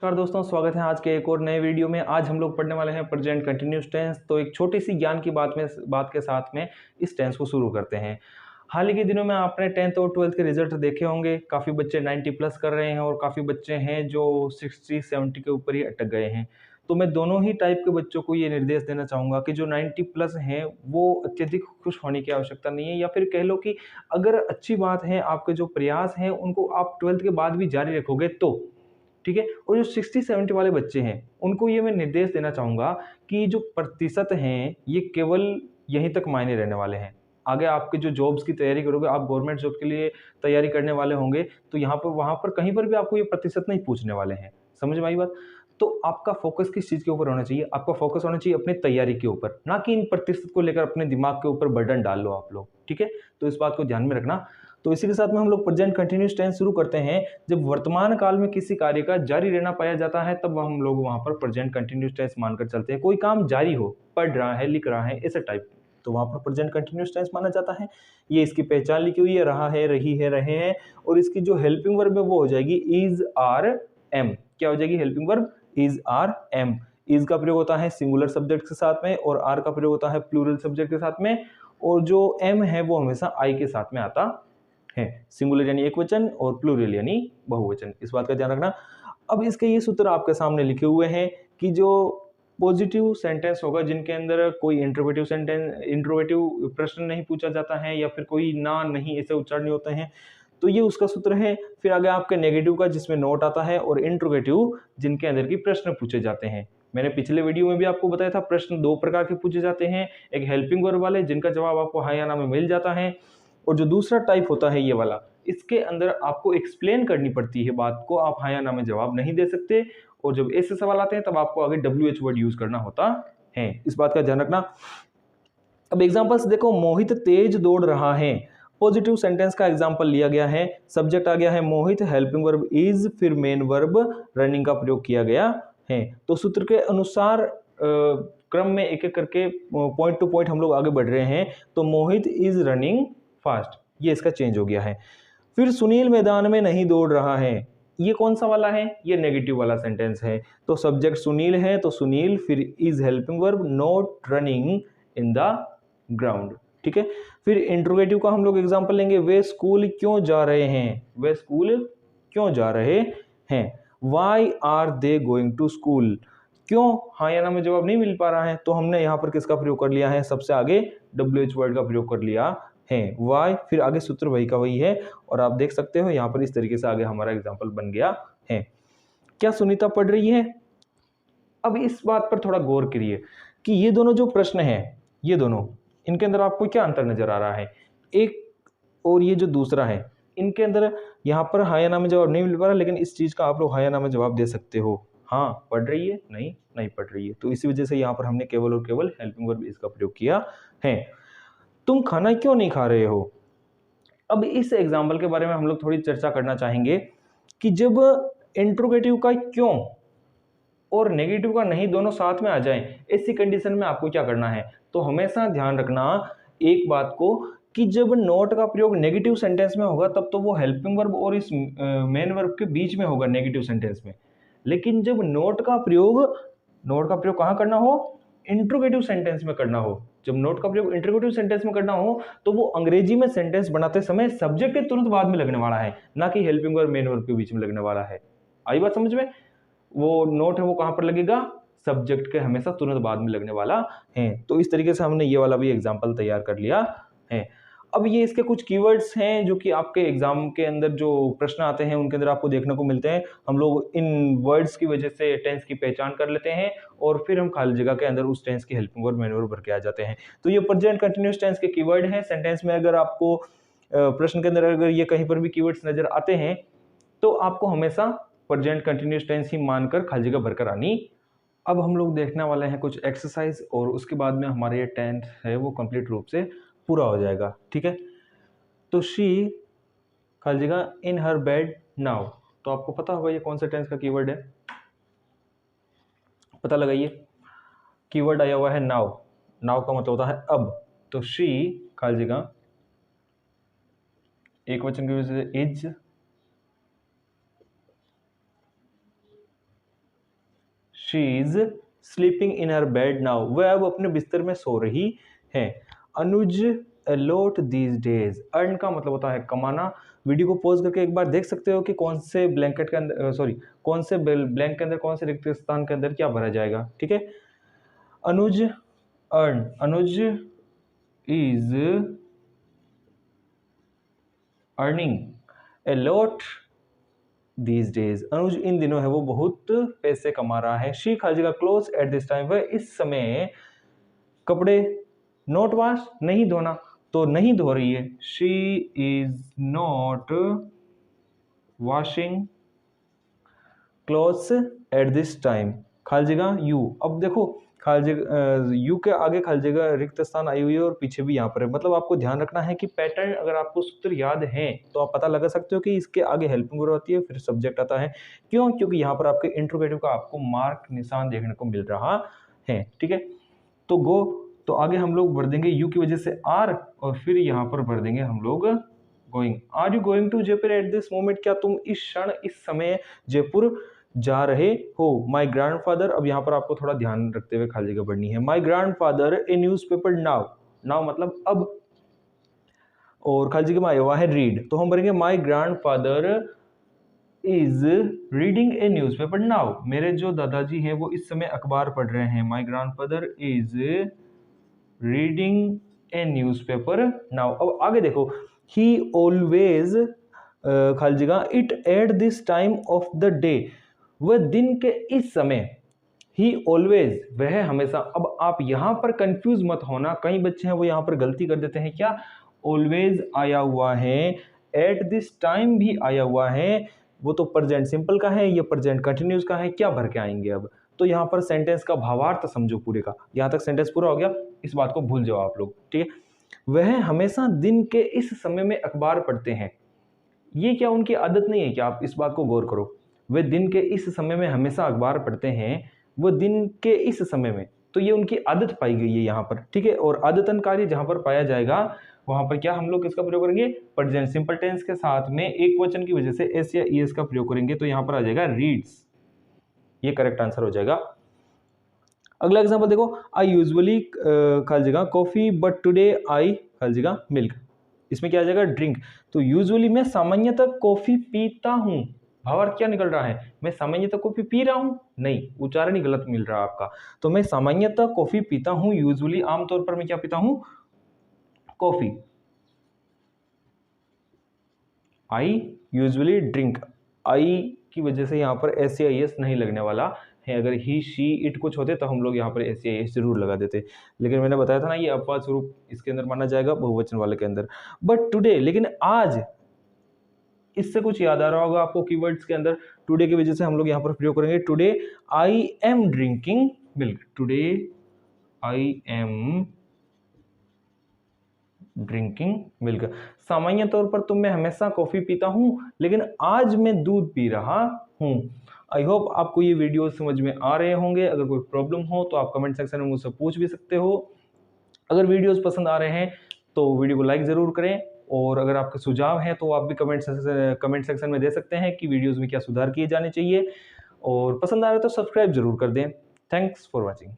नमस्कार दोस्तों, स्वागत है आज के एक और नए वीडियो में। आज हम लोग पढ़ने वाले हैं प्रेजेंट कंटिन्यूस टेंस। तो एक छोटी सी ज्ञान की बात के साथ में इस टेंस को शुरू करते हैं। हाल ही के दिनों में आपने 10th और 12th के रिजल्ट देखे होंगे। काफ़ी बच्चे 90 प्लस कर रहे हैं और काफ़ी बच्चे हैं जो 60-70 के ऊपर ही अटक गए हैं। तो मैं दोनों ही टाइप के बच्चों को ये निर्देश देना चाहूँगा कि जो 90 प्लस हैं वो अत्यधिक खुश होने की आवश्यकता नहीं है, या फिर कह लो कि अगर अच्छी बात है, आपके जो प्रयास हैं उनको आप 12th के बाद भी जारी रखोगे तो ठीक है। और जो 60-70 वाले बच्चे हैं उनको ये मैं निर्देश देना चाहूँगा कि जो प्रतिशत हैं ये केवल यहीं तक मायने रहने वाले हैं। आगे आपके जो जॉब्स की तैयारी करोगे, आप गवर्नमेंट जॉब के लिए तैयारी करने वाले होंगे, तो यहाँ पर वहाँ पर कहीं पर भी आपको ये प्रतिशत नहीं पूछने वाले हैं। समझ में आई बात? तो आपका फोकस किस चीज़ के ऊपर होना चाहिए? आपका फोकस होना चाहिए अपनी तैयारी के ऊपर, ना कि इन प्रतिशत को लेकर अपने दिमाग के ऊपर बर्डन डाल लो आप लोग। ठीक है? तो इस बात को ध्यान में रखना। तो इसी के साथ में हम लोग प्रेजेंट कंटिन्यूअस टेंस शुरू करते हैं। जब वर्तमान काल में किसी कार्य का जारी रहना पाया जाता है तब हम लोग वहां पर प्रेजेंट कंटिन्यूअस टेंस मानकर चलते हैं। कोई काम जारी हो, पढ़ रहा है, लिख रहा है, ऐसे टाइप, तो वहां पर प्रेजेंट कंटिन्यूअस टेंस माना जाता है। ये इसकी पहचान लिखी हुई है, रहा है, रही है, रहे हैं। और इसकी जो हेल्पिंग वर्ब है वो हो जाएगी इज, आर, एम। क्या हो जाएगी helping verb? Is, are, am. Is का प्रयोग होता है सिंगुलर सब्जेक्ट के साथ में, और आर का प्रयोग होता है प्लूरल सब्जेक्ट के साथ में, और जो एम है वो हमेशा आई के साथ में आता है। सिंगुलर यानी एक वचन और प्लूरल यानी बहुवचन, इस बात का ध्यान रखना। अब इसके ये सूत्र आपके सामने लिखे हुए हैं कि जो पॉजिटिव सेंटेंस होगा जिनके अंदर कोई इंट्रोगेटिव प्रश्न नहीं पूछा जाता है, या फिर कोई ना, नहीं ऐसे उच्चारण नहीं होते हैं, तो ये उसका सूत्र है। फिर आगे आपके नेगेटिव का जिसमें नोट आता है, और इंट्रोगेटिव जिनके अंदर की प्रश्न पूछे जाते हैं। मैंने पिछले वीडियो में भी आपको बताया था, प्रश्न दो प्रकार के पूछे जाते हैं। एक हेल्पिंग वर्ब वाले जिनका जवाब आपको हाँ या ना में मिल जाता है, और जो दूसरा टाइप होता है ये वाला, इसके अंदर आपको एक्सप्लेन करनी पड़ती है बात को, आप हाँ या ना में जवाब नहीं दे सकते। और जब ऐसे सवाल आते हैं तब आपको आगे WH वर्ड यूज करना होता है, इस बात का ध्यान रखना। अब एग्जांपल्स देखो, मोहित तेज दौड़ रहा है। पॉजिटिव सेंटेंस का एग्जांपल लिया गया है, सब्जेक्ट आ गया है मोहित, हेल्पिंग वर्ब इज, फिर मेन वर्ब रनिंग का प्रयोग किया गया है। तो सूत्र के अनुसार क्रम में एक एक करके पॉइंट टू पॉइंट हम लोग आगे बढ़ रहे हैं। तो मोहित इज रनिंग फास्ट, ये इसका चेंज हो गया है। फिर सुनील मैदान में नहीं दौड़ रहा है, ये कौन सा वाला है? ये नेगेटिव वाला सेंटेंस है। तो सब्जेक्ट सुनील है तो सुनील, फिर is helping verb, not running in the ground. ठीक है। फिर इंट्रोगेटिव का हम लोग एग्जांपल लेंगे, वे स्कूल क्यों जा रहे हैं? वे स्कूल क्यों जा रहे हैं? Why are they going to school? क्यों हाँ या ना में जवाब नहीं मिल पा रहा है, तो हमने यहाँ पर किसका प्रयोग कर लिया है? सबसे आगे WH वर्ड का प्रयोग कर लिया है, वाई। फिर आगे सूत्र वही का वही है, और आप देख सकते हो यहाँ पर इस तरीके से आगे हमारा एग्जाम्पल बन गया है। क्या सुनीता पढ़ रही है? अब इस बात पर थोड़ा गौर करिए कि ये दोनों जो प्रश्न हैं, ये दोनों, इनके अंदर आपको क्या अंतर नजर आ रहा है? एक और ये जो दूसरा है, इनके अंदर यहाँ पर हाँ या ना में जवाब नहीं मिल पा रहा, लेकिन इस चीज का आप लोग हाँ या ना में जवाब दे सकते हो। हाँ पढ़ रही है, नहीं नहीं पढ़ रही है। तो इसी वजह से यहाँ पर हमने केवल और केवल हेल्पिंग वर्ब इसका प्रयोग किया है। तुम खाना क्यों नहीं खा रहे हो? अब इस एग्जाम्पल के बारे में हम लोग थोड़ी चर्चा करना चाहेंगे कि जब इंट्रोगेटिव का क्यों और नेगेटिव का नहीं दोनों साथ में आ जाएं, ऐसी कंडीशन में आपको क्या करना है? तो हमेशा ध्यान रखना एक बात को, कि जब नॉट का प्रयोग नेगेटिव सेंटेंस में होगा तब तो वो हेल्पिंग वर्ब और इस मेन वर्ब के बीच में होगा नेगेटिव सेंटेंस में। लेकिन जब नोट का प्रयोग कहाँ करना हो? इंट्रोगेटिव सेंटेंस में करना हो। जब नोट का प्रयोग इंट्रोगेटिव सेंटेंस में करना हो तो वो अंग्रेजी में सेंटेंस बनाते समय सब्जेक्ट के तुरंत बाद में लगने वाला है, ना कि हेल्पिंग वर्ब मेन वर्ब के बीच में लगने वाला है। आई बात समझ में? वो नोट है वो कहां पर लगेगा? सब्जेक्ट के हमेशा तुरंत बाद में लगने वाला है। तो इस तरीके से हमने ये वाला भी एग्जांपल तैयार कर लिया है। अब ये इसके कुछ कीवर्ड्स हैं जो कि आपके एग्जाम के अंदर जो प्रश्न आते हैं उनके अंदर आपको देखने को मिलते हैं। हम लोग इन वर्ड्स की वजह से टेंस की पहचान कर लेते हैं, और फिर हम खाली जगह के अंदर उस टेंस की हेल्पिंग वर्ब मेन वर्ब भर के आ जाते हैं। तो ये प्रेजेंट कंटिन्यूअस टेंस के कीवर्ड हैं। सेंटेंस में अगर आपको प्रश्न के अंदर अगर ये कहीं पर भी कीवर्ड्स नजर आते हैं तो आपको हमेशा प्रेजेंट कंटिन्यूअस टेंस ही मानकर खाली जगह भरकर आनी। अब हम लोग देखने वाले हैं कुछ एक्सरसाइज, और उसके बाद में हमारा ये टेंस है वो कंप्लीट रूप से पूरा हो जाएगा। ठीक है। तो शी खाली जगह इन हर बेड नाउ, तो आपको पता होगा ये कौन सा टेंस का कीवर्ड है? पता लगाइए। कीवर्ड आया हुआ है नाउ। नाउ का मतलब होता है अब। तो शी खाली जगह एक वचन की वजह से is, she is sleeping in her bed now, वह अब अपने बिस्तर में सो रही है। अनुज अलॉट दीज डेज, अर्न का मतलब होता है कमाना। वीडियो को पॉज करके एक बार देख सकते हो कि कौन से ब्लैंकेट के अंदर कौन से ब्लैंक के अंदर, कौन से रिक्त स्थान के अंदर क्या भरा जाएगा। ठीक है, Anuj earn, Anuj is earning a lot these days, Anuj इन दिनों है वो बहुत पैसे कमा रहा है। शी खाली जगह क्लोज एट दिस टाइम, वह इस समय कपड़े नॉट वॉश नहीं धोना, तो नहीं धो रही है। She is not washing clothes at this time, खाली जगह यू। अब देखो खाली जगह यू के आगे खाली जगह रिक्त स्थान आई हुई है और पीछे भी यहाँ पर है। मतलब आपको ध्यान रखना है कि पैटर्न, अगर आपको सूत्र याद है तो आप पता लगा सकते हो कि इसके आगे हेल्पिंग वर्ब आती है, फिर सब्जेक्ट आता है। क्यों? क्योंकि यहाँ पर आपके इंट्रोगेटिव का आपको मार्क निशान देखने को मिल रहा है। ठीक है, तो गो, तो आगे हम लोग भर देंगे यू की वजह से आर, और फिर यहाँ पर भर देंगे हम लोग going. Are you going to Jaipur at this moment, क्या तुम इस क्षण, इस समय जयपुर जा रहे हो। माई ग्रैंडफादर, अब यहाँ पर आपको थोड़ा ध्यान रखते हुए खाली जगह बढ़नी है। माई ग्रैंडफादर ए न्यूज़पेपर नाउ, नाउ मतलब अब, और खाली जगह में आया हुआ है रीड, तो हम भरेंगे माई grandfather is reading A newspaper now, मेरे जो दादाजी हैं वो इस समय अखबार पढ़ रहे हैं। माई grandfather is reading A newspaper now. अब आगे देखो, ही ऑलवेज खाली जगह it at this time of the day, वह दिन के इस समय, ही ऑलवेज वह हमेशा। अब आप यहाँ पर कंफ्यूज मत होना, कई बच्चे हैं वो यहाँ पर गलती कर देते हैं। क्या ऑलवेज आया हुआ है, एट दिस टाइम भी आया हुआ है, वो तो प्रेजेंट सिंपल का है, ये प्रेजेंट कंटिन्यूस का है, क्या भर के आएंगे अब। तो यहाँ पर सेंटेंस का भावार्थ समझो पूरे का, यहाँ तक सेंटेंस पूरा हो गया, इस बात को भूल जाओ आप लोग। ठीक है, वह हमेशा दिन के इस समय में अखबार पढ़ते हैं, ये क्या उनकी आदत नहीं है क्या? आप इस बात को गौर करो, वे दिन के इस समय में हमेशा अखबार पढ़ते हैं, वो दिन के इस समय में, तो ये उनकी आदत पाई गई है यहाँ पर। ठीक है, और आदतन कार्य जहाँ पर पाया जाएगा वहाँ पर क्या हम लोग किसका प्रयोग करेंगे? प्रेजेंट सिंपल टेंस के साथ में एक वचन की वजह से एस या ईएस का प्रयोग करेंगे, तो यहाँ पर आ जाएगा रीड्स, ये करेक्ट आंसर हो जाएगा। अगला एग्जाम्पल देखो, आई यूजुअली खाली जगह कॉफी बट टुडे आई खाली जगह मिल्क, इसमें क्या आ जाएगा? ड्रिंक। तो यूजुअली मैं सामान्यतः कॉफी पीता हूँ, भावार्थ क्या निकल रहा है? मैं सामान्यतः कॉफी पी रहा हूँ? नहीं, उच्चारण ही गलत मिल रहा है आपका। तो मैं सामान्यतः कॉफी पीता हूँ, यूजुअली आमतौर पर मैं क्या पीता हूँ? कॉफी। आई यूजुअली ड्रिंक, आई की वजह से यहाँ पर एस या एस नहीं लगने वाला है। अगर ही शी इट कुछ होते तो हम लोग यहाँ पर एस या एस जरूर लगा देते, लेकिन मैंने बताया था ना, ये अपवाद स्वरूप इसके अंदर माना जाएगा, बहुवचन वाले के अंदर। बट टुडे, लेकिन आज, इससे कुछ याद आ रहा होगा आपको कीवर्ड्स के अंदर, टुडे की वजह से हम लोग यहाँ पर प्रयोग करेंगे today I am drinking milk, today I am drinking milk. सामान्य तौर पर तो मैं हमेशा कॉफी पीता हूं, लेकिन आज मैं दूध पी रहा हूं। आई होप आपको ये वीडियो समझ में आ रहे होंगे। अगर कोई प्रॉब्लम हो तो आप कमेंट सेक्शन में मुझसे पूछ भी सकते हो। अगर वीडियोस पसंद आ रहे हैं तो वीडियो को लाइक ज़रूर करें, और अगर आपके सुझाव हैं तो आप भी कमेंट सेक्शन में दे सकते हैं कि वीडियोस में क्या सुधार किए जाने चाहिए, और पसंद आ रहे तो सब्सक्राइब जरूर कर दें। Thanks for watching.